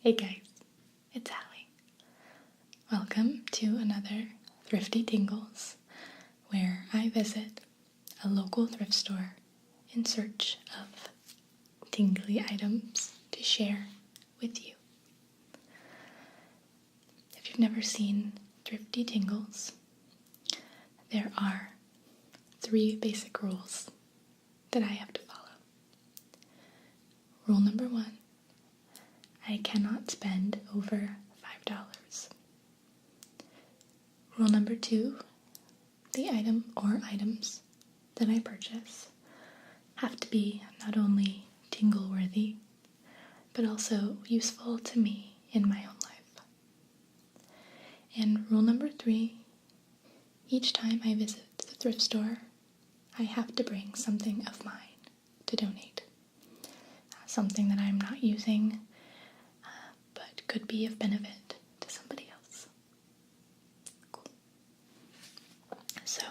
Hey guys, it's Allie. Welcome to another Thrifty Tingles, where I visit a local thrift store in search of tingly items to share with you. If you've never seen Thrifty Tingles, there are 3 basic rules that I have to follow. Rule number 1, I cannot spend over $5. Rule number 2, the item or items that I purchase have to be not only tingle-worthy, but also useful to me in my own life. And rule number 3, each time I visit the thrift store, I have to bring something of mine to donate. Something that I'm not using, but could be of benefit to somebody else. Cool. So,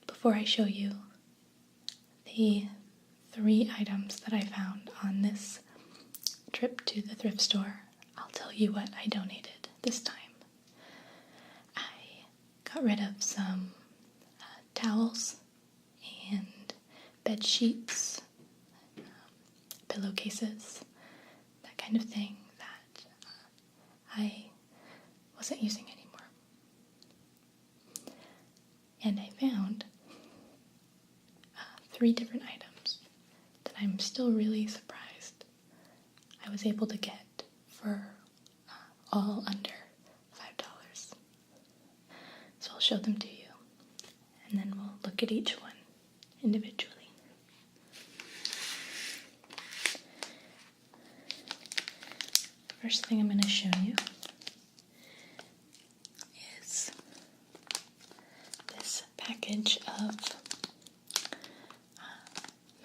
before I show you the 3 items that I found on this trip to the thrift store, I'll tell you what I donated this time. I got rid of some towels and bed sheets, pillowcases, that kind of thing that I wasn't using anymore. And I found 3 different items that I'm still really surprised I was able to get for all under $5. So I'll show them to you, and then we'll look at each one individually. First thing I'm going to show you is this package of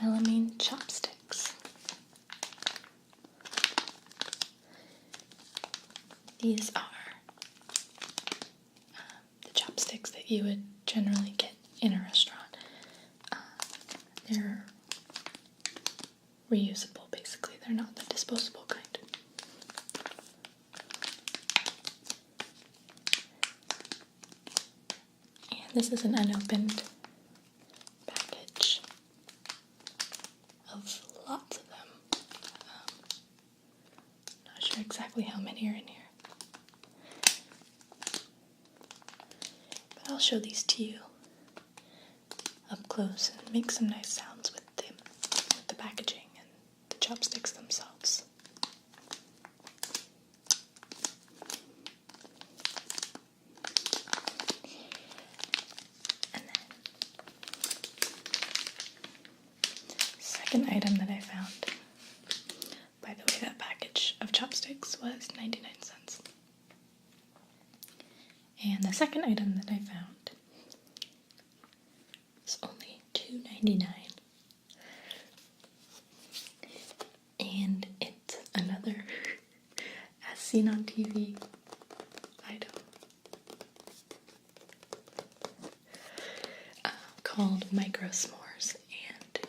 melamine chopsticks. These are the chopsticks that you would generally get in a restaurant. They're reusable, basically. They're not the disposable kind. This is an unopened package of lots of them. Not sure exactly how many are in here, but I'll show these to you up close and make some nice sounds with the packaging and the chopsticks themselves. Second item that I found. By the way, that package of chopsticks was 99 cents. And the second item that I found is only $2.99. And it's another as seen on TV item called Micro S'mores.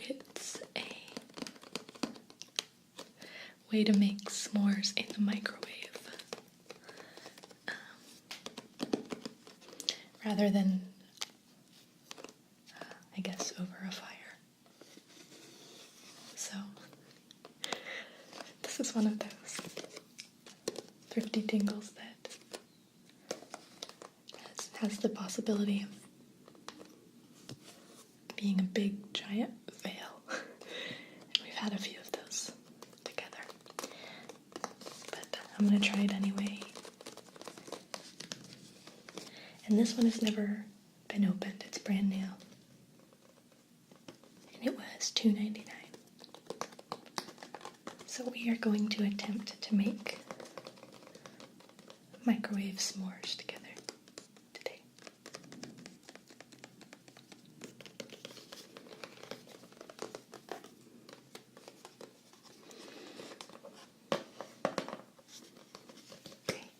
It's a way to make s'mores in the microwave, rather than, I guess, over a fire. So, this is one of those thrifty tingles that has the possibility of being a big, giant fail. And we've had a few of those together. But I'm going to try it anyway. And this one has never been opened. It's brand new. And it was $2.99. So we are going to attempt to make microwave s'mores together today.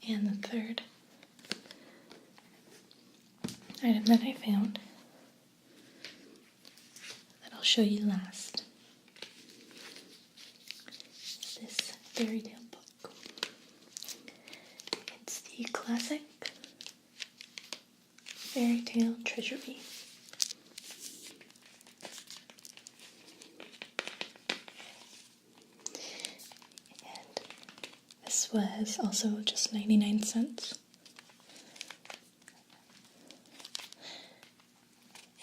And the third item that I found that I'll show you last is this fairy tale book. It's the classic fairy tale treasury. And this was also just 99 cents.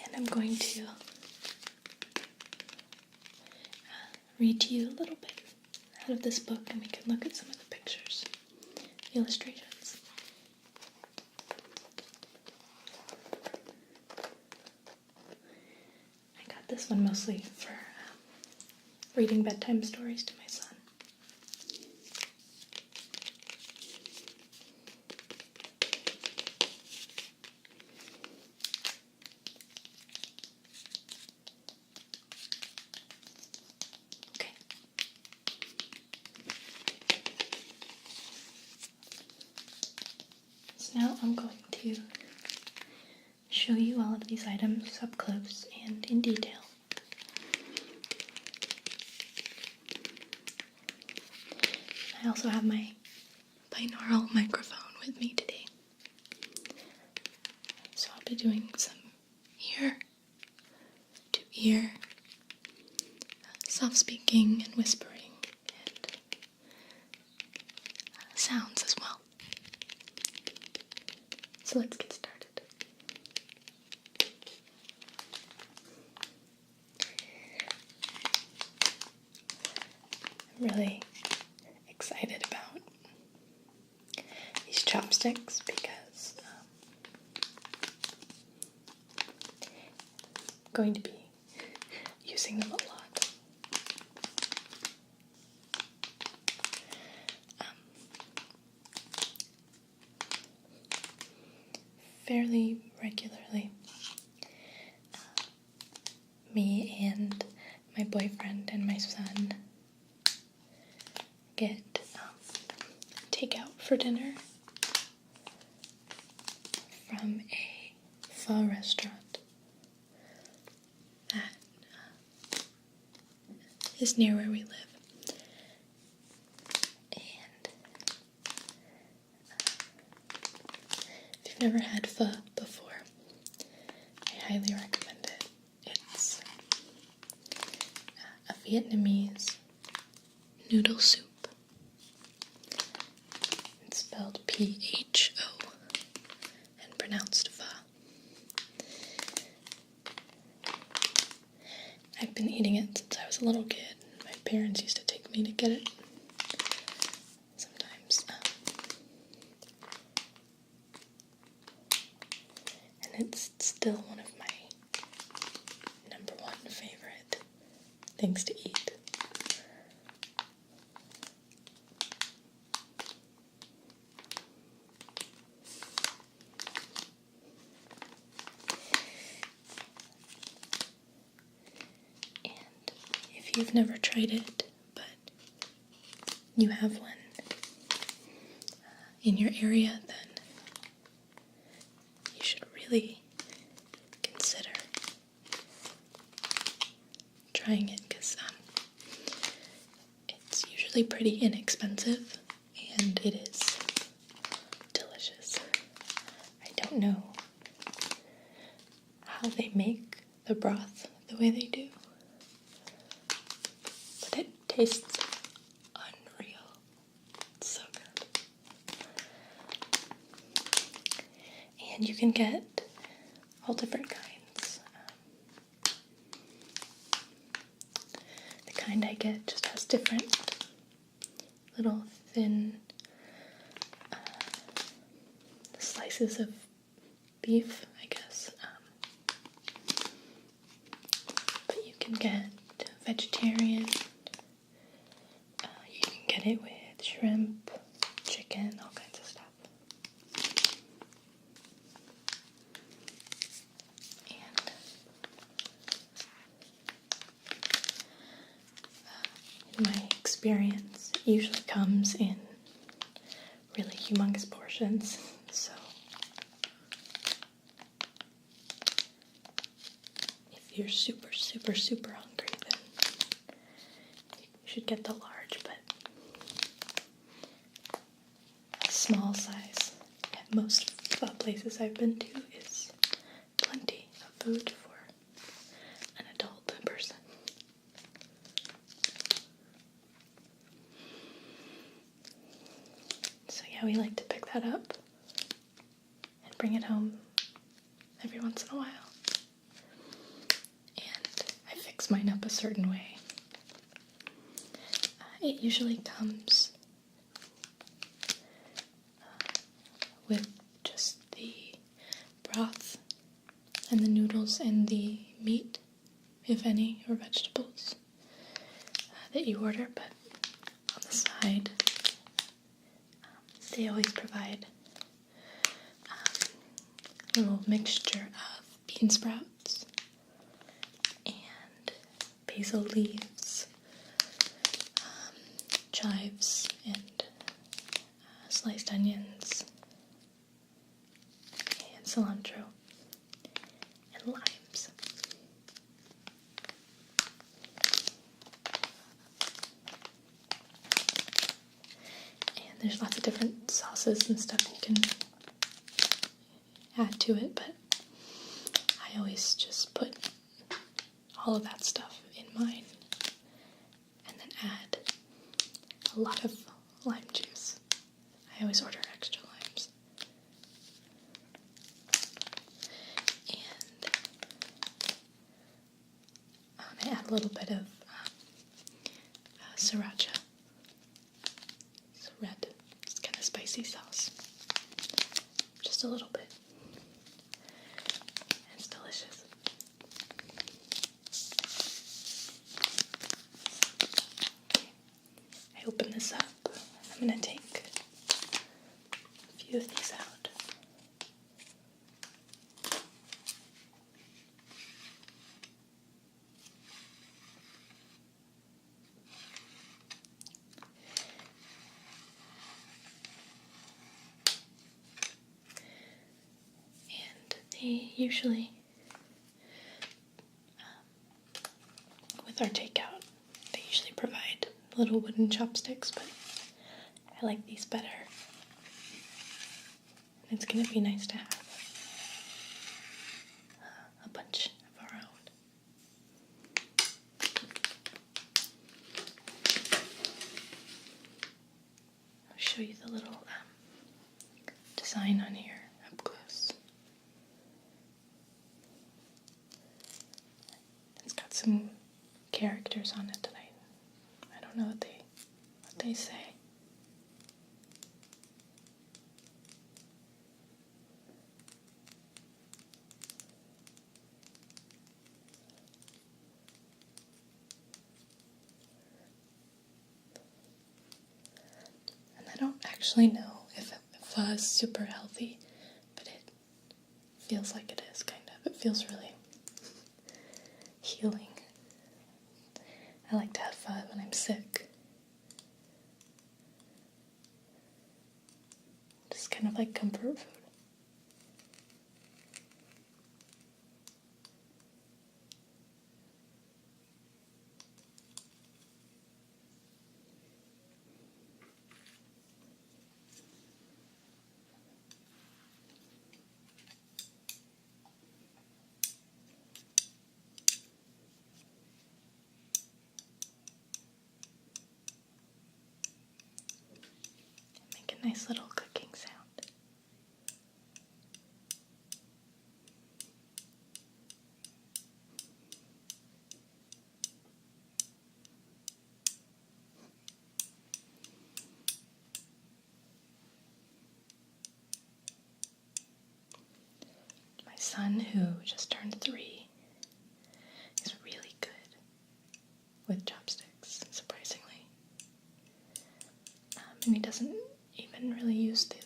And I'm going to read to you a little bit out of this book, and we can look at some of the pictures, illustrations. I got this one mostly for reading bedtime stories to my son. Now I'm going to show you all of these items up close and in detail. I also have my binaural microphone with me today. So I'll be doing some ear to ear soft speaking and whispering and sounds as well. So let's get started. I'm really excited about these chopsticks because I'm going to be using them a lot. Fairly regularly. Me and my boyfriend and my son get takeout for dinner from a pho restaurant that is near where we live. And if you've never had pho before, I highly recommend it. It's a Vietnamese noodle soup. It's spelled P-H-O and pronounced pho. I've been eating it since I was a little kid. My parents used to take me to get it sometimes. And it's still one of my number one favorite things to eat. If you've never tried it, but you have one in your area, then you should really consider trying it, because it's usually pretty inexpensive and it is delicious. I don't know how they make the broth the way they do, but it tastes unreal. It's so good. And you can get all different kinds. The kind I get just has different little thin slices of beef, I guess. But you can get vegetarian. You can get it with shrimp, chicken, all kinds of stuff. And in my experience, it usually comes in really humongous portions, so if you're super, super, super hungry, then you should get the large, but small size at most places I've been to is plenty of food for an adult person. So yeah, we like to pick that up and bring it home every once in a while. And I fix mine up a certain way. It usually comes with just the broth and the noodles and the meat, if any, or vegetables that you order, but on the side they always provide a little mixture of bean sprouts and basil leaves, chives, and sliced onions, and cilantro, and limes. And there's lots of different sauces and stuff you can add to it, but I always just put all of that stuff in mine and then add a lot of lime juice. I always order extra limes. And I add a little bit of sriracha. It's red, it's kind of spicy sauce. Just a little bit. It's delicious. I open this up. I'm going to take a few of these out. And they usually, with our takeout, they usually provide little wooden chopsticks, but I like these better. And it's going to be nice to have a bunch of our own. I'll show you the little design on here up close. It's got some characters on it that I don't know what they say. And I don't actually know if pho is super healthy, but it feels like it is, kind of. It feels really healing. I like to have pho when I'm sick. Just kind of like comfort food. Make a nice little clicking sound. My son, who just turned 3, is really good with chopsticks, surprisingly. And he doesn't even really use the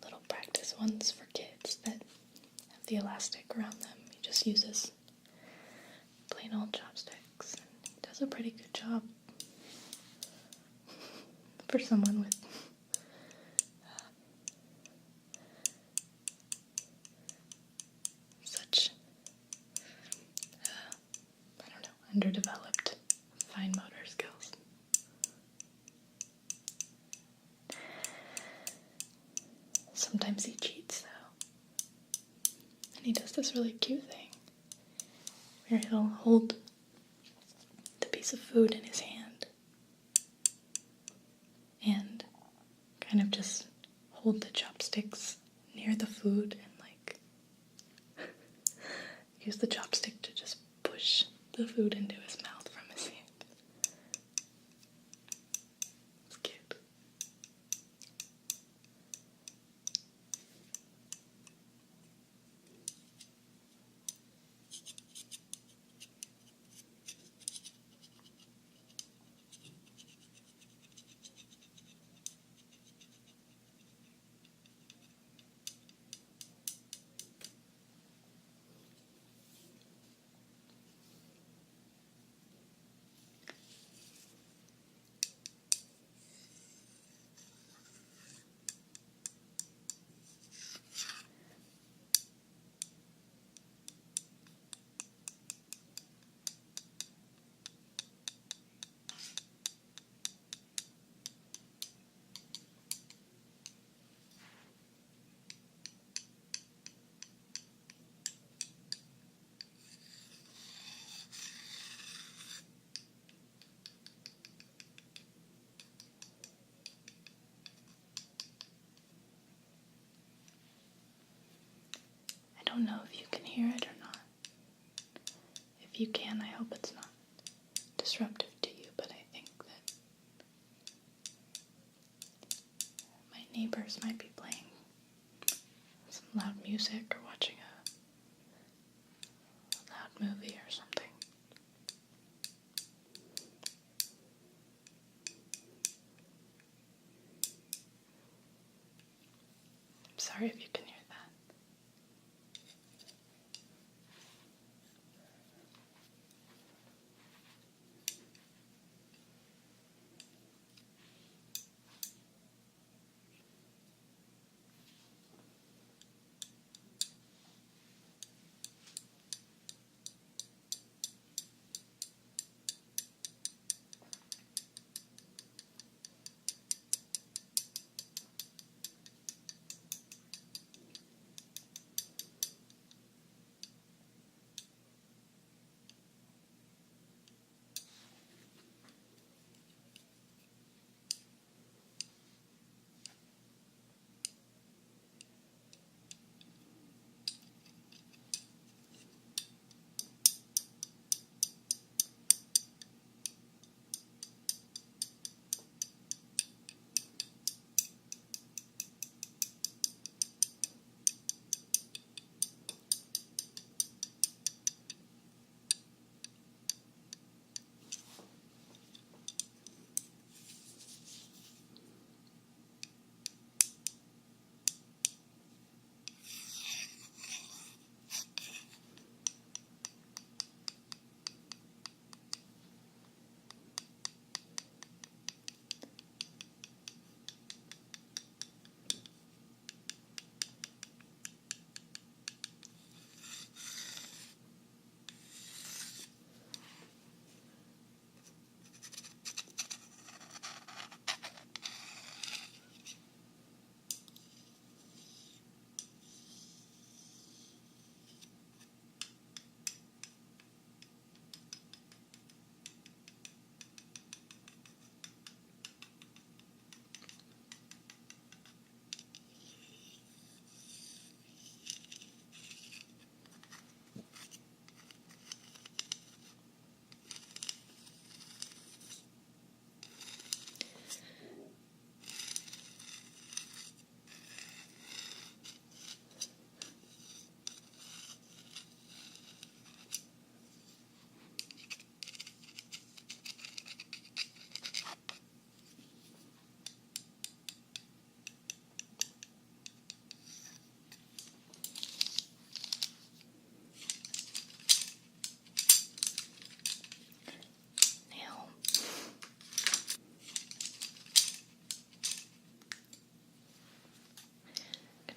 little practice ones for kids that have the elastic around them. He just uses plain old chopsticks. He does a pretty good job for someone with such, I don't know, underdeveloped fine motor skills. Sometimes he cheats though. And he does this really cute thing where he'll hold the piece of food in his hand and kind of just hold the chopsticks near the food and like use the chopstick to just push the food into his mouth from his hand. It's cute. I don't know if you can hear it or not. If you can, I hope it's not disruptive to you, but I think that my neighbors might be playing some loud music or watching a loud movie or something. I'm sorry if you can hear that.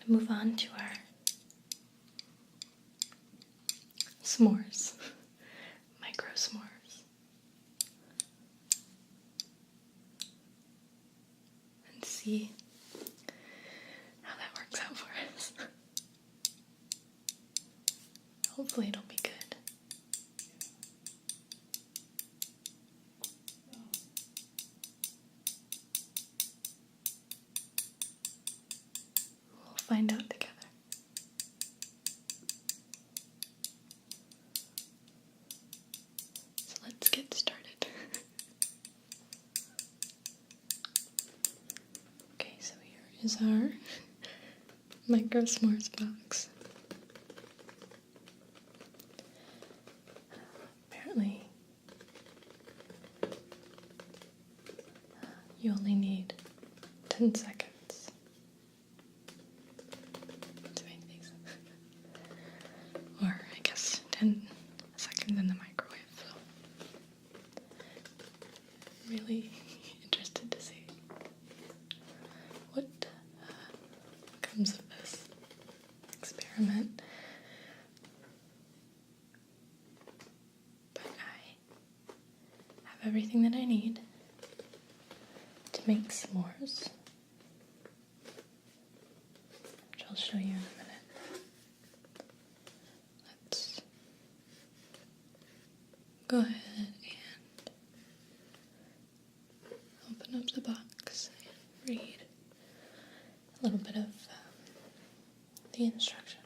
Move on to our s'mores, micro s'mores, and see how that works Hopefully it'll be good. We'll find out together. So let's get started. Okay, so here is our micro s'mores box. Apparently, you only need 10 seconds to make these. Or, I guess, 10 seconds in the microwave. So, really interested to see what comes of this experiment. But I have everything that I need to make s'mores, which I'll show you in a minute. Let's go ahead and open up the box and read a little bit of the instructions.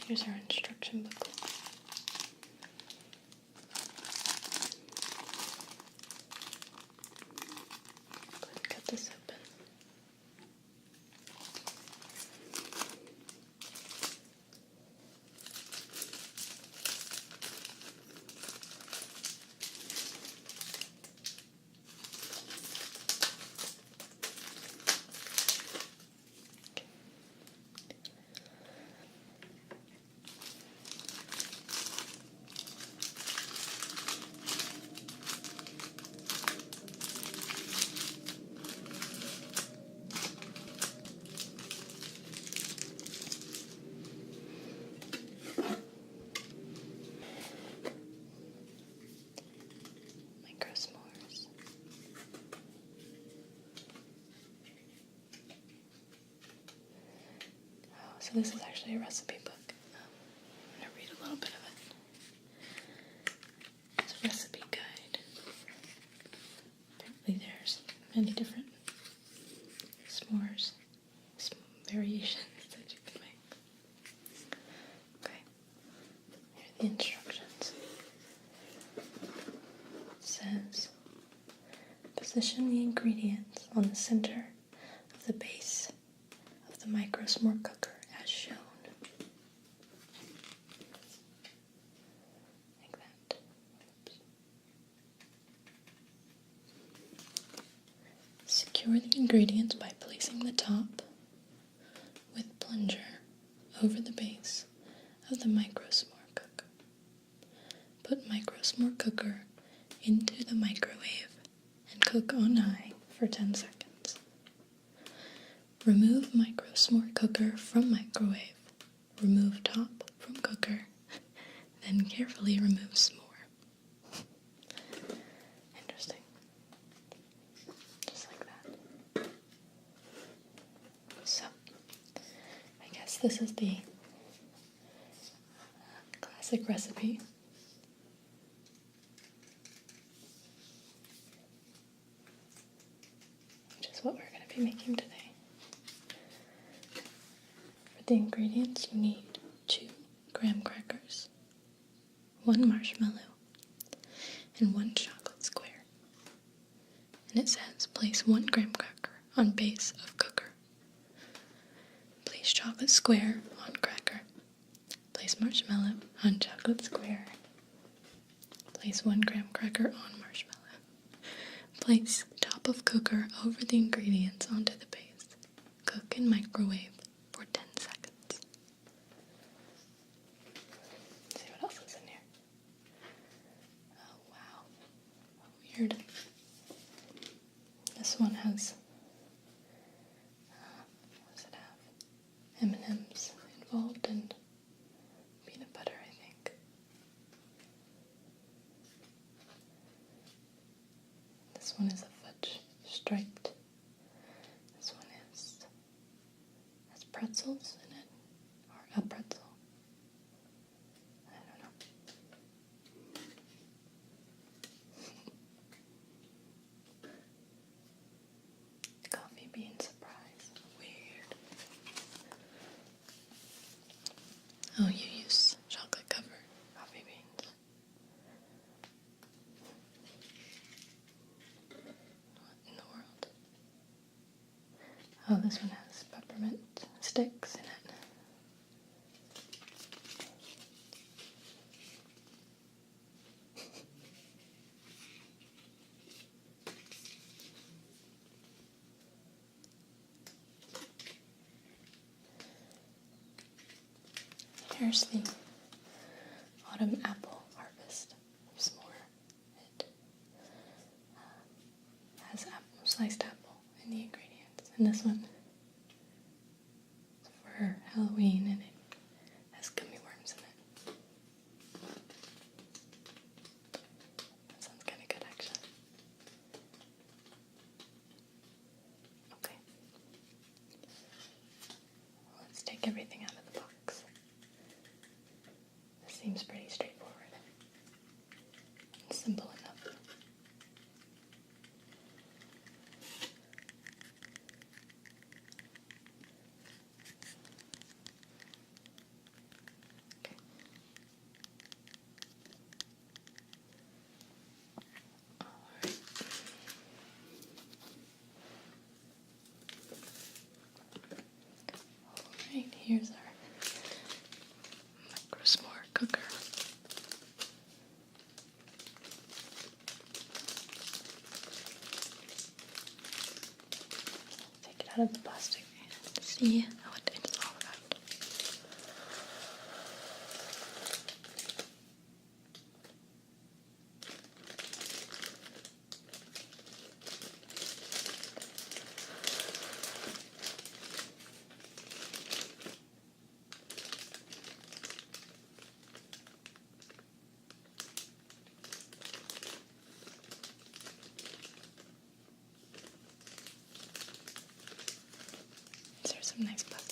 Here's our instruction booklet. Go ahead and cut this open. So this is actually a recipe book. I'm going to read a little bit of it. It's a recipe guide. Apparently there's many different s'mores variations that you can make. Okay, here are the instructions. It says, position the ingredients on the center of the base of the micro s'more cooker as shown. Like that. Oops. Secure the ingredients by placing the top with plunger over the base of the micro s'more cooker. Put micro s'more cooker into the microwave and cook on high for 10 seconds. Remove micro s'more cooker from microwave. Remove top from cooker. Then carefully remove s'more. Interesting. Just like that. So, I guess this is the classic recipe. Which is what we're going to be making today. For the ingredients, you need 2 graham crackers, 1 marshmallow, and 1 chocolate square. And it says, place 1 graham cracker on base of cooker. Place chocolate square on cracker. Place marshmallow on chocolate square. Place 1 graham cracker on marshmallow. Place top of cooker over the ingredients onto the base. Cook in microwave for 10 seconds. Let's see what else is in here. Oh wow. Weird. This one has, what does it have? M&M's involved and peanut butter, I think. This one is a fudge striped. This one has pretzels in it, or a pretzel. I don't know. Coffee bean surprise. Weird. Oh, you use chocolate covered coffee beans. What in the world? Oh, this one has peppermint sticks in it. Here's the autumn apple harvest s'more. It has sliced apple in the ingredients. And this one is for Halloween and it has gummy worms in it. That sounds kind of good actually. Okay. Let's take everything out of the box. This seems pretty straightforward. Simple enough. Okay. Alright, here's our micro s'more cooker. Take it out of the plastic and see what it's all about. These are some nice plastic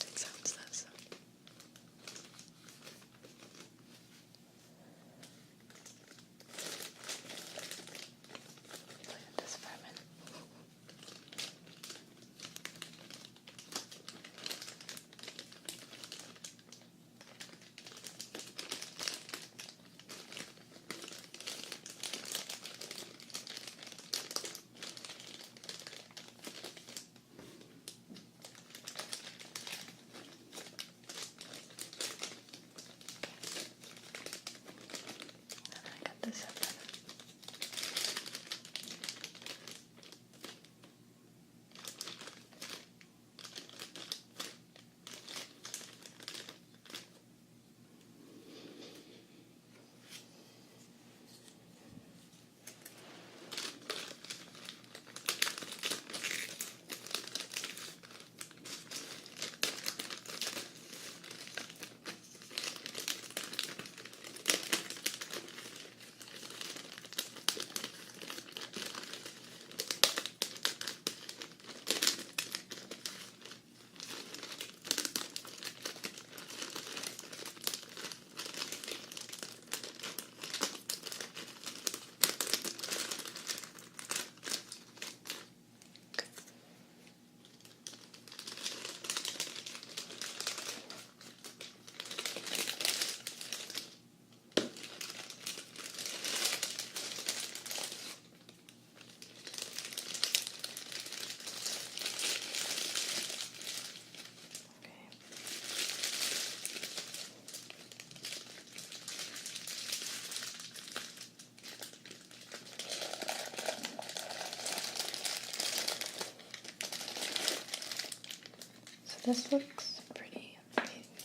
this looks pretty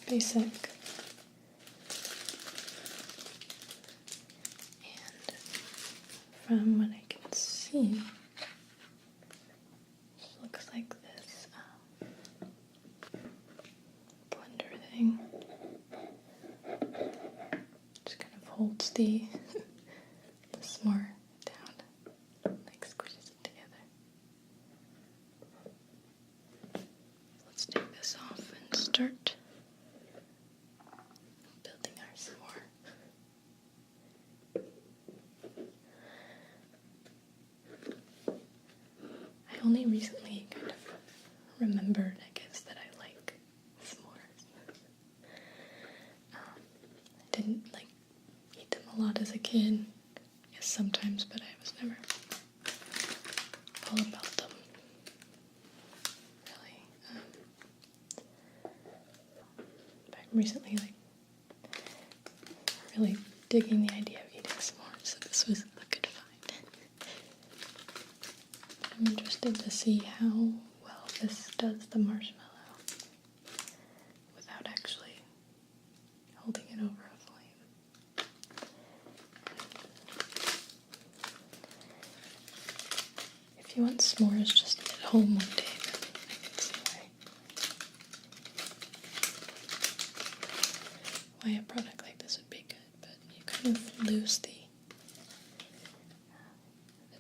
basic. And from what I can see, it looks like this blender thing. Just kind of holds the s'more down, like squishes it together. Let's take this off and start building our s'more. I only recently kind of remembered, I guess, that I like s'mores. I didn't eat them a lot as a kid. Yes, sometimes, but I was never all about them. Really. But I'm recently really digging the idea of eating s'mores, so this was a good find. I'm interested to see how well this does the marshmallow without actually holding it over a flame. If you want s'mores just at home one day, then I can see why a product like this would be good, but you kind of lose the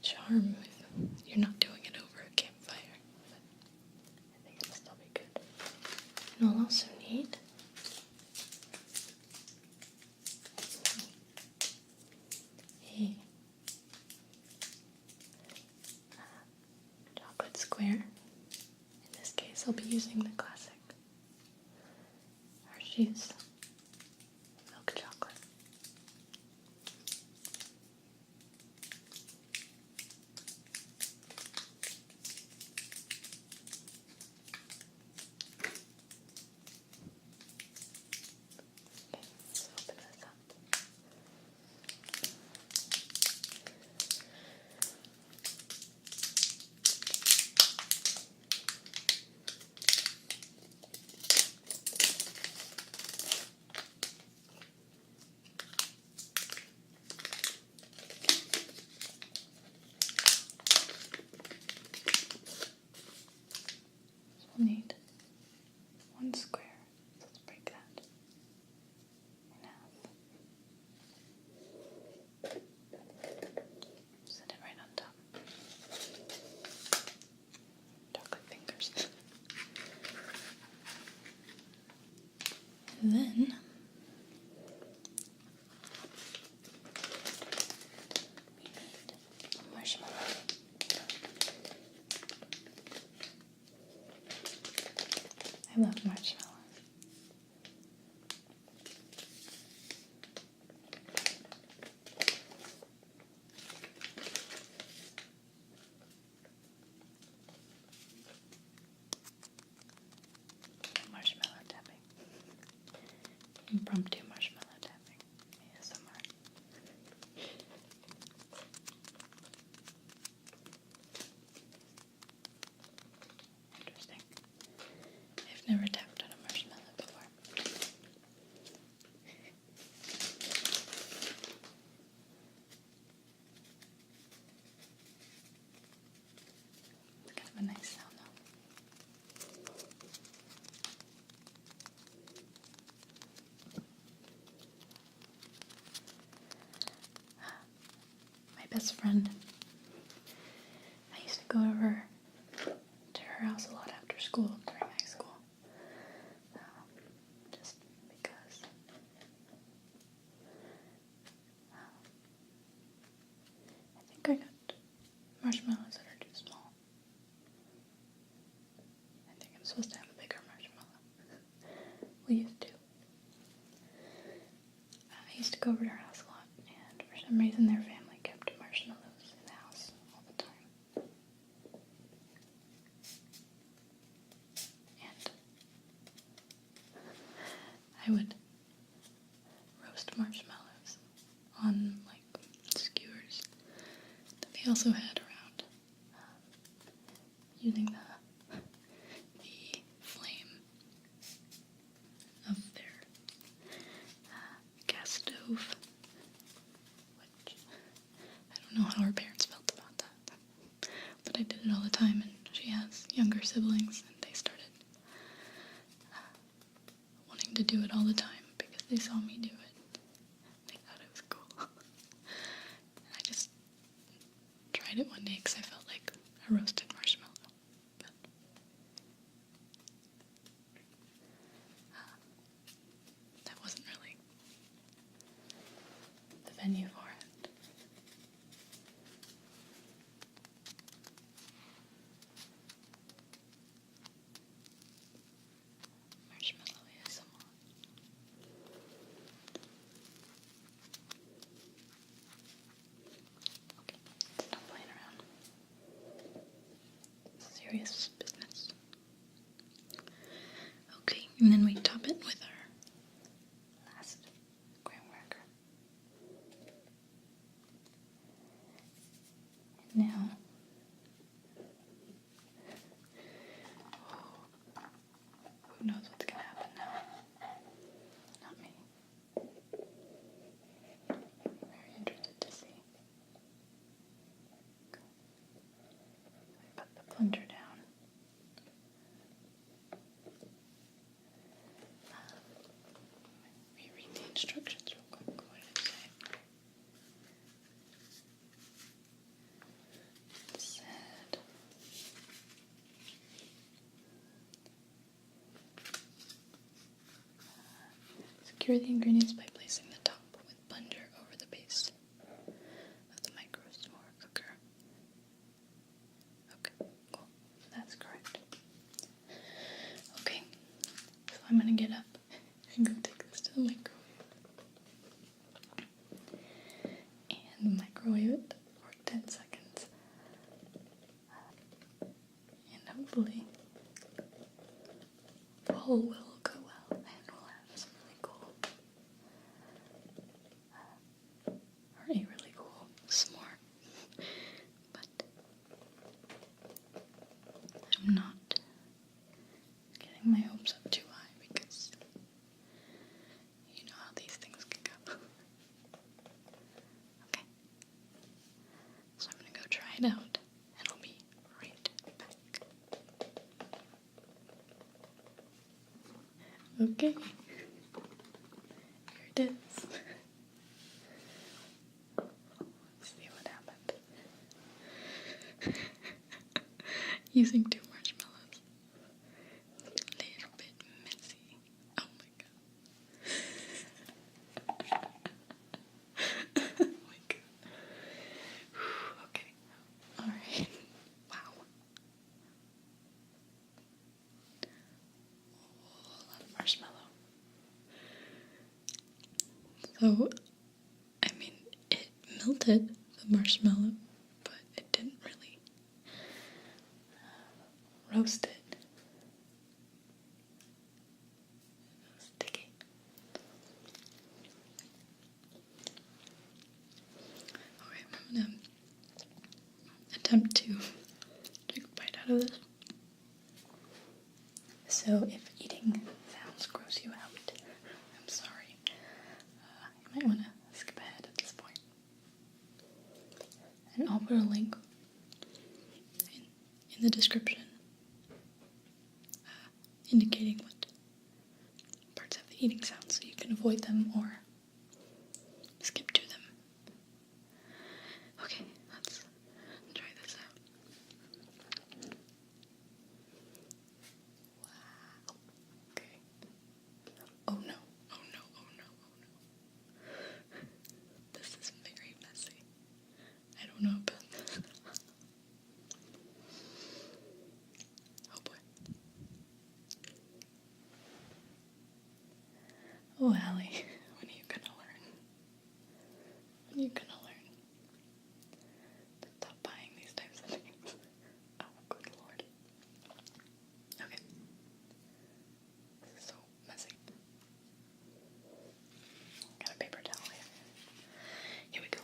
charm if you're not doing it over a campfire. But I think it'll still be good. And I'll also need a chocolate square. In this case, I'll be using the classic Hershey's milk chocolate. Okay, let's open this up. We'll need one square. So let's break that in half. Set it right on top. Chocolate fingers. And then we need a marshmallow. I love marshmallows. Marshmallow tapping. Impromptu marshmallow tapping. ASMR. Interesting. I've never tapped on a marshmallow before. It's kind of a nice sound though. My best friend, I used to go over to her house a lot after school during high school. Just because I think I got marshmallows that are too small. I think I'm supposed to have a bigger marshmallow. We used to. I used to go over to her house a lot, and for some reason their family kept marshmallows in the house all the time. And I would roast marshmallows on skewers that they also had around, using the flame I did it all the time, and she has younger siblings, and they started wanting to do it all the time because they saw me do it. They thought it was cool. And I just tried it one day because I felt like a roasted marshmallow. But, that wasn't really the venue for it. Marshmallow ASMR. Okay, stop playing around. Serious business. Okay, and then we top it with our last graham cracker. And now, who knows what's gonna happen now? Not me. Very interested to see. I put the plunger down. Reread the instructions real quick. What did it say? It said, secure the ingredients by placing the top with plunger over the base of the micro s'more cooker. Okay, cool. That's correct. Okay, so I'm gonna get up and go take this to the microwave. And microwave it for 10 seconds. And hopefully all will go well and we'll have some really cool, or a really cool s'more. But I'm not getting my hopes up too high because you know how these things can go. Okay. So I'm gonna go try it out and I'll be right back. Okay. Here it is. Let's see what happened. Using 2 marshmallows. A little bit messy. Oh my god. Oh my god. Okay. Alright. Wow. A lot of marshmallow. So, I mean, it melted the marshmallow, but it didn't really roast it. It was sticky. Okay, I'm gonna attempt to take a bite out of this. So, if eating sounds gross you out, I'm sorry. You might want to skip ahead at this point. And I'll put a link in the description indicating what parts have the eating sounds so you can avoid them or skip to them. Okay, let's try this out. Wow. Okay. Oh no, oh no, oh no, oh no. This is very messy. I don't know about this. Oh boy. Oh, Allie, when are you gonna learn? When are you gonna learn to stop buying these types of things? Oh, good lord. Okay. This is so messy. Got a paper towel here. Here we go.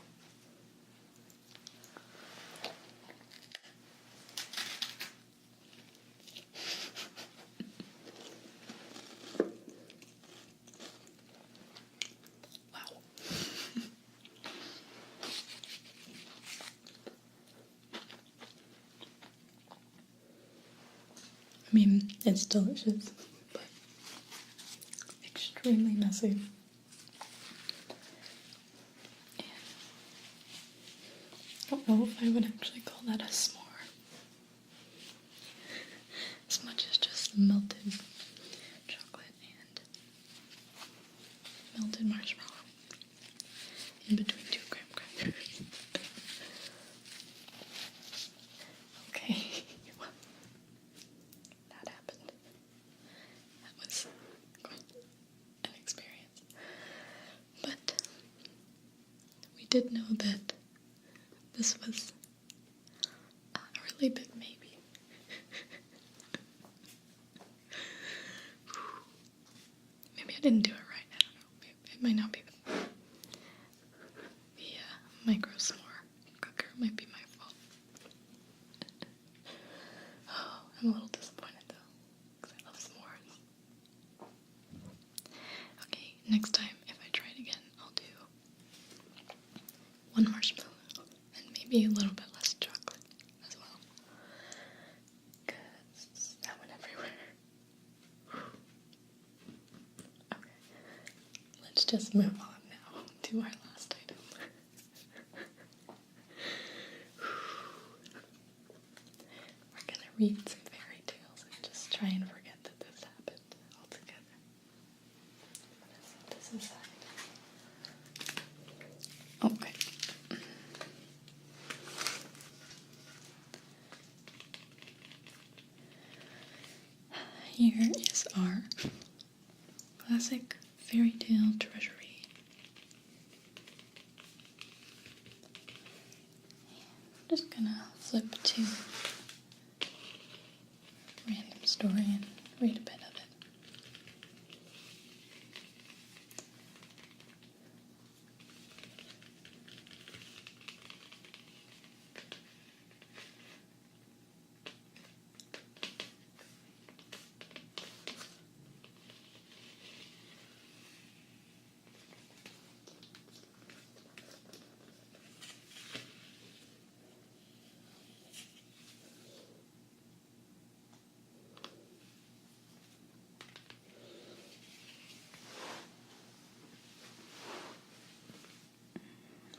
mean, it's delicious, but extremely messy. And I don't know if I would actually call that a s'more. As much as just melted chocolate and melted marshmallow in between two graham crackers. Okay, well, that happened. That was quite an experience. But we did know that this was a really big maybe. Maybe I didn't do it right. I don't know. It might not be the micro s'more cooker. Might be my fault. Oh, I'm a little disappointed though, because I love s'mores. Okay, next time if I try it again, I'll do one marshmallow and maybe a little bit less chocolate as well, because that went everywhere. Okay, let's just move on now to our last item. We're gonna read some fairy tales and just try and forget that this happened altogether. Put this aside. Okay. Here is our classic fairy tale treasury. I'm just gonna flip to random story and read a bit of it.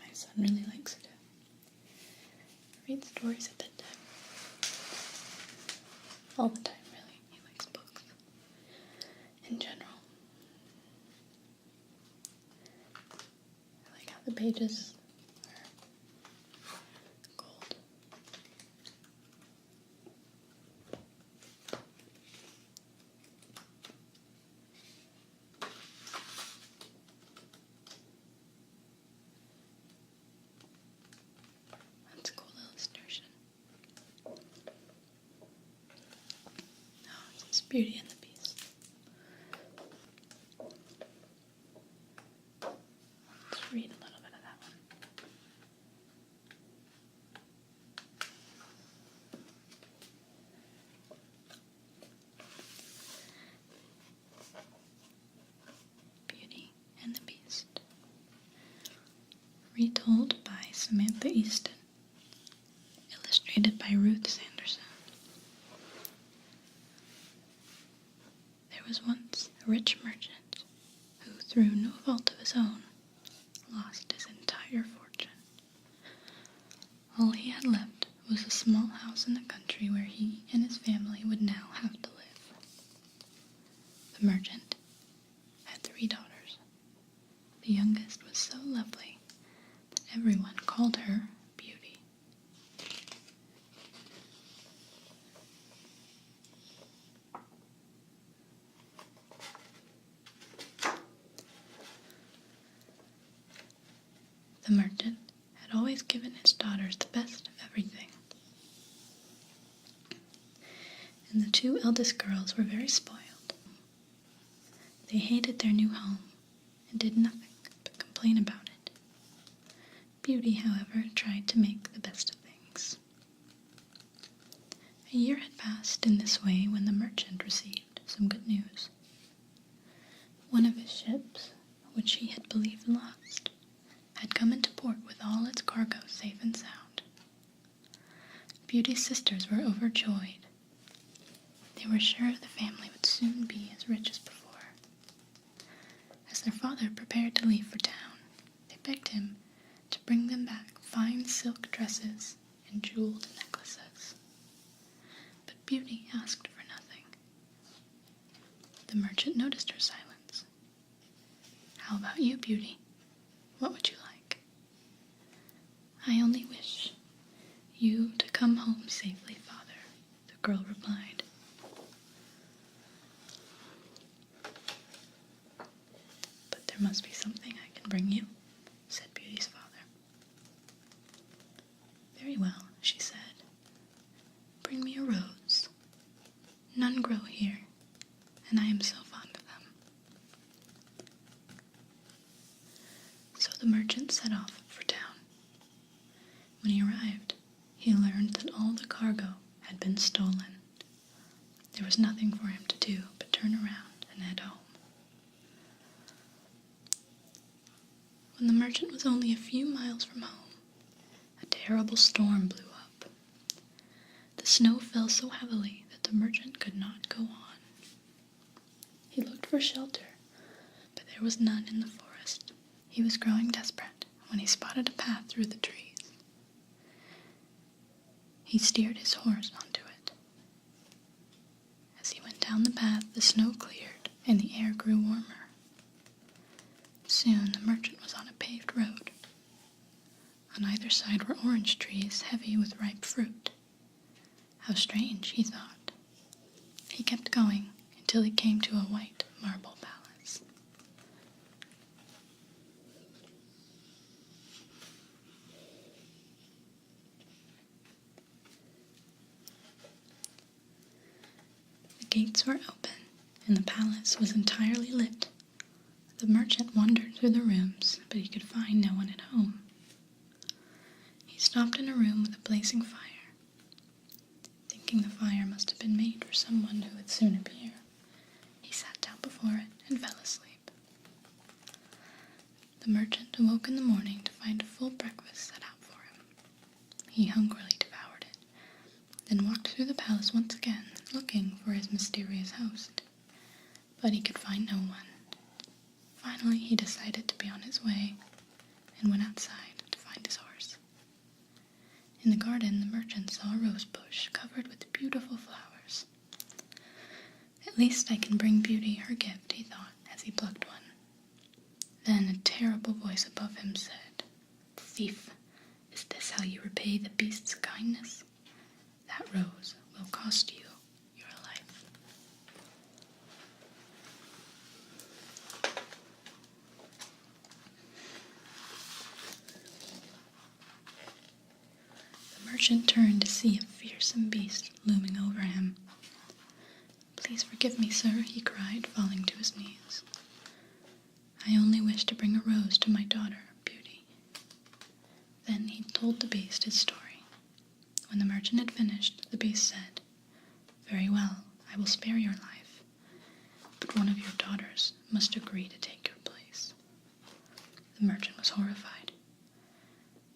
My son really likes to read stories at bedtime. All the time, really. He likes books in general. I like how the pages are gold. That's a cool illustration. Oh, it's Beauty and the Beast. Let's read a little bit of that one. Beauty and the Beast. Retold by Samantha Easton. Illustrated by Ruth Sanderson. There was once a rich merchant who, through no fault of his own, lost his entire fortune. All he had left was a small house in the country where he and his family would now have to live. The merchant had 3 daughters. The youngest was so lovely that everyone called her Beauty. The merchant had always given his daughters the best of everything. And the 2 eldest girls were very spoiled. They hated their new home and did nothing but complain about it. Beauty, however, tried to make the best of things. A year had passed in this way when the merchant received some good news. One of his ships, which he had believed lost, had come into port with all its cargo safe and sound. Beauty's sisters were overjoyed. They were sure the family would soon be as rich as before. As their father prepared to leave for town, they begged him to bring them back fine silk dresses and jeweled necklaces. But Beauty asked for nothing. The merchant noticed her silence. "How about you, Beauty? What would you like?" "I only wish you to come home safely, father," the girl replied. "But there must be something I can bring you," said Beauty's father. "Very well," she said. "Bring me a rose. None grow here, and I am so fond of them." So the merchant set off for town. When he arrived, he learned that all the cargo had been stolen. There was nothing for him to do but turn around and head home. When the merchant was only a few miles from home, a terrible storm blew up. The snow fell so heavily that the merchant could not go on. He looked for shelter, but there was none in the forest. He was growing desperate when he spotted a path through the trees. He steered his horse onto it. As he went down the path, the snow cleared and the air grew warmer. Soon the merchant was on a paved road. On either side were orange trees heavy with ripe fruit. How strange, he thought. He kept going until he came to a white marble palace. The gates were open, and the palace was entirely lit. The merchant wandered through the rooms, but he could find no one at home. He stopped in a room with a blazing fire. Thinking the fire must have been made for someone who would soon appear, he sat down before it and fell asleep. The merchant awoke in the morning to find a full breakfast set out for him. He hungrily devoured it, then walked through the palace once again, looking for his mysterious host. But he could find no one. Finally, he decided to be on his way and went outside to find his horse. In the garden, the merchant saw a rose bush covered with beautiful flowers. "At least I can bring Beauty her gift," he thought as he plucked one. Then a terrible voice above him said, "Thief, is this how you repay the beast's kindness? That rose will cost you your life." The merchant turned to see a fearsome beast looming over him. "Please forgive me, sir," he cried, falling to his knees. "I only wish to bring a rose to my daughter, Beauty." Then he told the beast his story. When the merchant had finished, the beast said, "Very well, I will spare your life, but one of your daughters must agree to take your place." The merchant was horrified,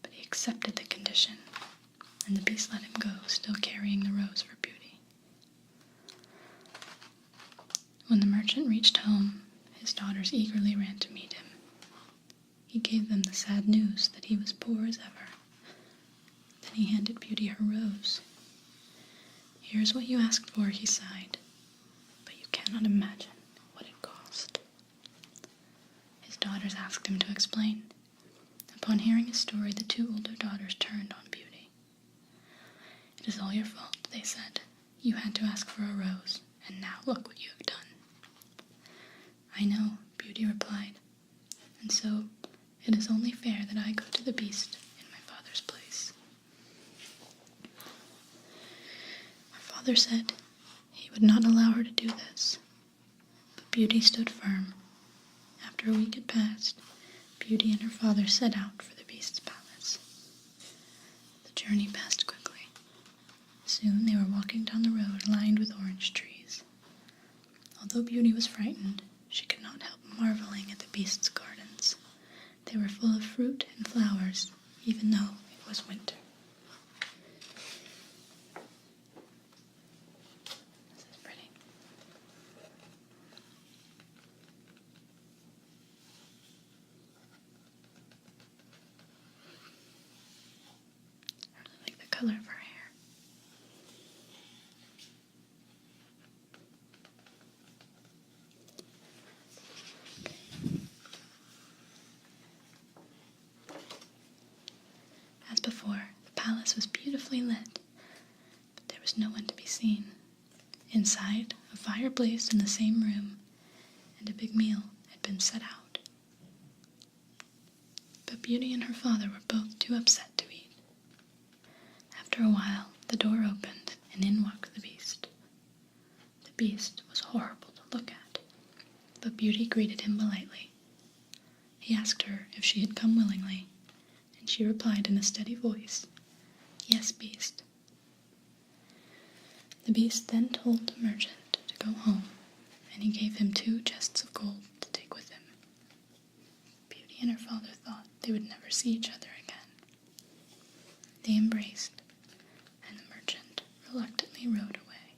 but he accepted the condition, and the beast let him go, still carrying the rose for Beauty. When the merchant reached home, his daughters eagerly ran to meet him. He gave them the sad news that he was poor as ever. Then he handed Beauty her rose. "Here's what you asked for," he sighed, "but you cannot imagine what it cost." His daughters asked him to explain. Upon hearing his story, the two older daughters turned on Beauty. "It is all your fault," they said. "You had to ask for a rose, and now look what you have done." "I know," Beauty replied, "and so it is only fair that I go to the beast in my father's place." My father said he would not allow her to do this, but Beauty stood firm. After a week had passed, Beauty and her father set out for the beast's palace. The journey passed quickly. Soon they were walking down the road lined with orange trees. Although Beauty was frightened, she could not help marveling at the beast's gardens. They were full of fruit and flowers, even though it was winter. This is pretty. was no one to be seen. Inside, a fire blazed in the same room, and a big meal had been set out. But Beauty and her father were both too upset to eat. After a while, the door opened, and in walked the Beast. The Beast was horrible to look at, but Beauty greeted him politely. He asked her if she had come willingly, and she replied in a steady voice, "Yes, Beast." The Beast then told the merchant to go home, and he gave him 2 chests of gold to take with him. Beauty and her father thought they would never see each other again. They embraced, and the merchant reluctantly rode away.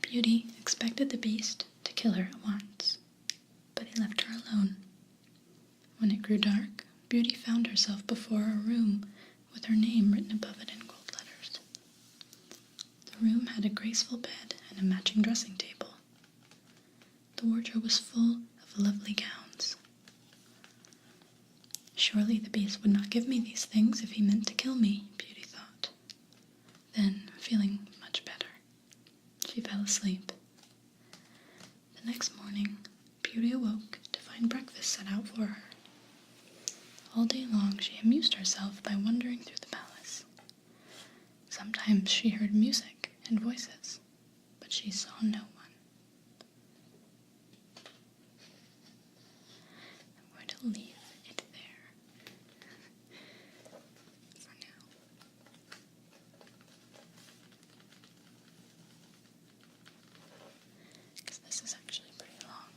Beauty expected the Beast to kill her at once, but he left her alone. When it grew dark, Beauty found herself before a room with her name written above it in gold letters. The room had a graceful bed and a matching dressing table. The wardrobe was full of lovely gowns. Surely the Beast would not give me these things if he meant to kill me, Beauty thought. Then, feeling much better, she fell asleep. The next morning, Beauty awoke to find breakfast set out for her. All day long she amused herself by wandering through the palace. Sometimes she heard music and voices, but she saw no one. I'm going to leave it there for now. Because this is actually pretty long.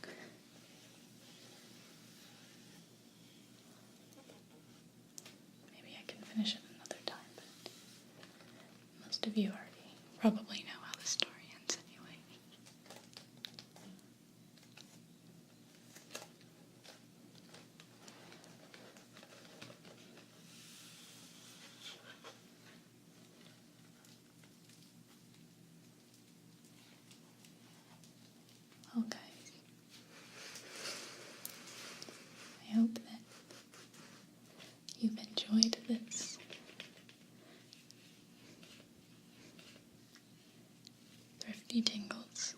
Maybe I can finish it another time, but most of you already probably know how the story ends anyway. Okay. I hope that you've enjoyed this Thrifty Tingles.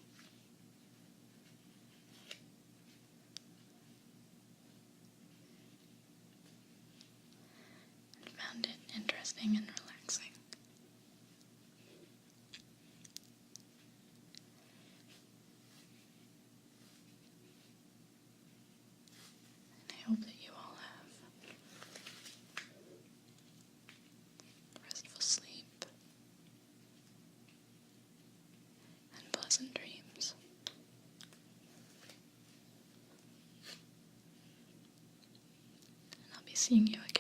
And found it interesting and relaxing. And I hope that you all have restful sleep and pleasant dreams. And I'll be seeing you again